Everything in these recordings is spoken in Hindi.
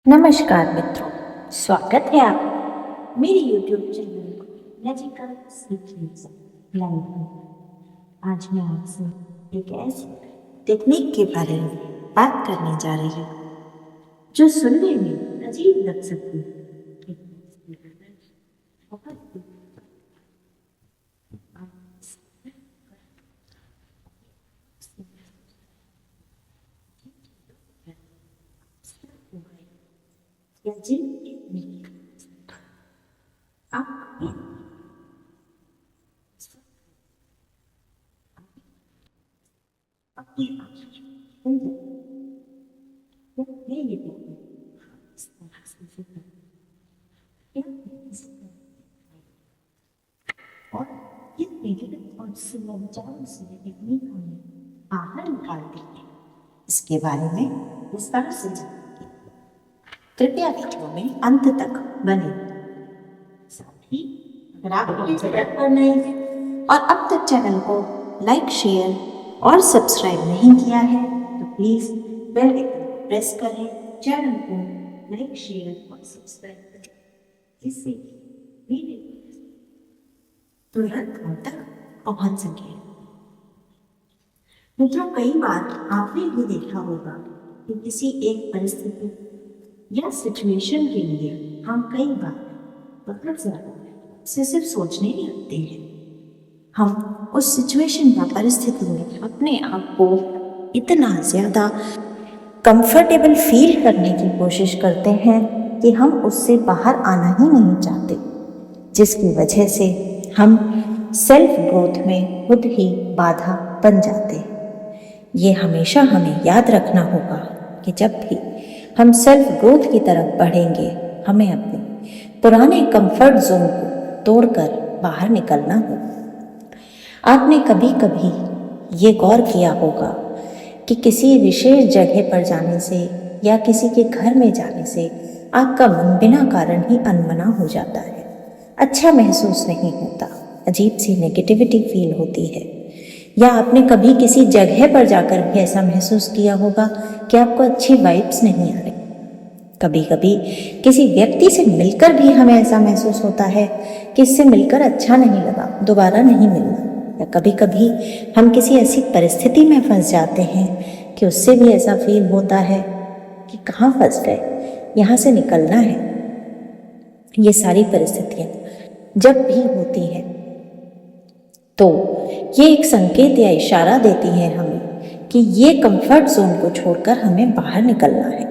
नमस्कार मित्रों, स्वागत है आप मेरे YouTube channel magical secrets live में। आज मैं आपसे एक ऐसी टेक्निक के बारे में बात करने जा रही हूँ जो सुनने में अजीब लग सकती है, या जिन आप अपने और ये नेगेटिव और विचारों से टेक्निक हमें बाहर निकालती है। इसके बारे में विस्तार से जानेंगे। कृपया वीडियो में अंत तक बने। साथ ही अगर आप सब्सक्राइब पर नए हैं और अब तक चैनल को लाइक, शेयर और सब्सक्राइब नहीं किया है तो प्लीज बेल आइकन को प्रेस करें, चैनल को लाइक, शेयर और सब्सक्राइब करें, जिससे मेरे तुरंत आप तक पहुंच सके। मित्रों, कई बार आपने भी देखा होगा कि किसी एक परिस्थिति या सिचुएशन के लिए हम कई बार बहुत ज्यादा सिर्फ सोचने लगते हैं। हम उस सिचुएशन या परिस्थिति में अपने आप को इतना ज्यादा कंफर्टेबल फील करने की कोशिश करते हैं कि हम उससे बाहर आना ही नहीं चाहते, जिसकी वजह से हम सेल्फ ग्रोथ में खुद ही बाधा बन जाते हैं। ये हमेशा हमें याद रखना होगा कि जब भी हम सेल्फ ग्रोथ की तरफ बढ़ेंगे, हमें अपने पुराने कंफर्ट जोन को तोड़कर बाहर निकलना होगा। आपने कभी कभी ये गौर किया होगा कि किसी विशेष जगह पर जाने से या किसी के घर में जाने से आपका मन बिना कारण ही अनमना हो जाता है, अच्छा महसूस नहीं होता, अजीब सी नेगेटिविटी फील होती है। या आपने कभी किसी जगह पर जाकर भी ऐसा महसूस किया होगा कि आपको अच्छी वाइब्स नहीं आ रही। कभी कभी किसी व्यक्ति से मिलकर भी हमें ऐसा महसूस होता है कि इससे मिलकर अच्छा नहीं लगा, दोबारा नहीं मिलना। या कभी कभी हम किसी ऐसी परिस्थिति में फंस जाते हैं कि उससे भी ऐसा फील होता है कि कहाँ फंस गए, यहाँ से निकलना है। ये सारी परिस्थितियाँ जब भी होती हैं तो ये एक संकेत या इशारा देती हैं हमें कि ये कंफर्ट जोन को छोड़कर हमें बाहर निकलना है।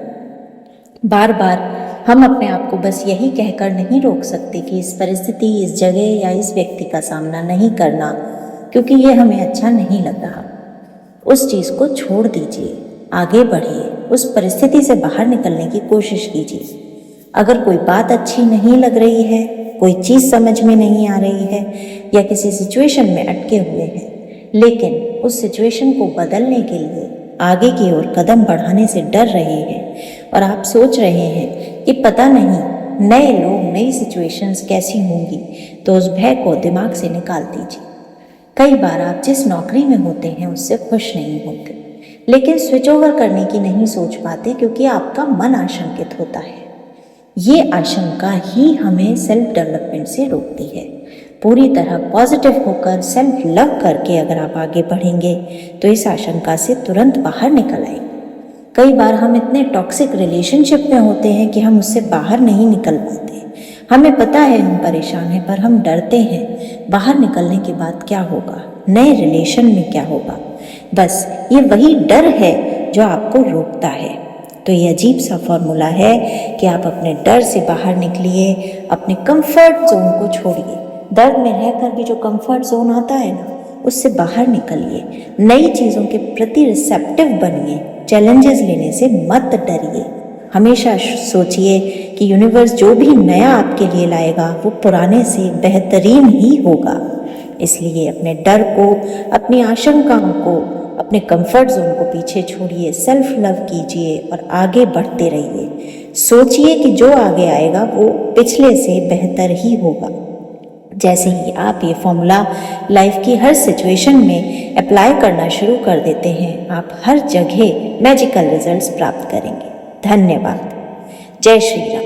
बार बार हम अपने आप को बस यही कहकर नहीं रोक सकते कि इस परिस्थिति, इस जगह या इस व्यक्ति का सामना नहीं करना क्योंकि ये हमें अच्छा नहीं लग रहा। उस चीज़ को छोड़ दीजिए, आगे बढ़िए, उस परिस्थिति से बाहर निकलने की कोशिश कीजिए। अगर कोई बात अच्छी नहीं लग रही है, कोई चीज़ समझ में नहीं आ रही है या किसी सिचुएशन में अटके हुए हैं, लेकिन उस सिचुएशन को बदलने के लिए आगे की ओर कदम बढ़ाने से डर रहे हैं और आप सोच रहे हैं कि पता नहीं नए लोग, नई सिचुएशंस कैसी होंगी, तो उस भय को दिमाग से निकाल दीजिए। कई बार आप जिस नौकरी में होते हैं उससे खुश नहीं होते, लेकिन स्विच ओवर करने की नहीं सोच पाते क्योंकि आपका मन आशंकित होता है। ये आशंका ही हमें सेल्फ डेवलपमेंट से रोकती है। पूरी तरह पॉजिटिव होकर सेल्फ लव करके अगर आप आगे बढ़ेंगे तो इस आशंका से तुरंत बाहर निकल आएंगे। कई बार हम इतने टॉक्सिक रिलेशनशिप में होते हैं कि हम उससे बाहर नहीं निकल पाते। हमें पता है हम परेशान हैं, पर हम डरते हैं बाहर निकलने के बाद क्या होगा, नए रिलेशन में क्या होगा। बस ये वही डर है जो आपको रोकता है। तो ये अजीब सा फॉर्मूला है कि आप अपने डर से बाहर निकलिए, अपने कंफर्ट जोन को छोड़िए। दर्द में रहकर भी जो कंफर्ट जोन आता है ना, उससे बाहर निकलिए, नई चीज़ों के प्रति रिसेप्टिव बनिए, चैलेंजेस लेने से मत डरिए। हमेशा सोचिए कि यूनिवर्स जो भी नया आपके लिए लाएगा वो पुराने से बेहतरीन ही होगा। इसलिए अपने डर को, अपनी आशंकाओं को, अपने कंफर्ट जोन को पीछे छोड़िए, सेल्फ लव कीजिए और आगे बढ़ते रहिए। सोचिए कि जो आगे आएगा वो पिछले से बेहतर ही होगा। जैसे ही आप ये फॉर्मूला लाइफ की हर सिचुएशन में अप्लाई करना शुरू कर देते हैं, आप हर जगह मैजिकल रिजल्ट्स प्राप्त करेंगे। धन्यवाद। जय श्री राम।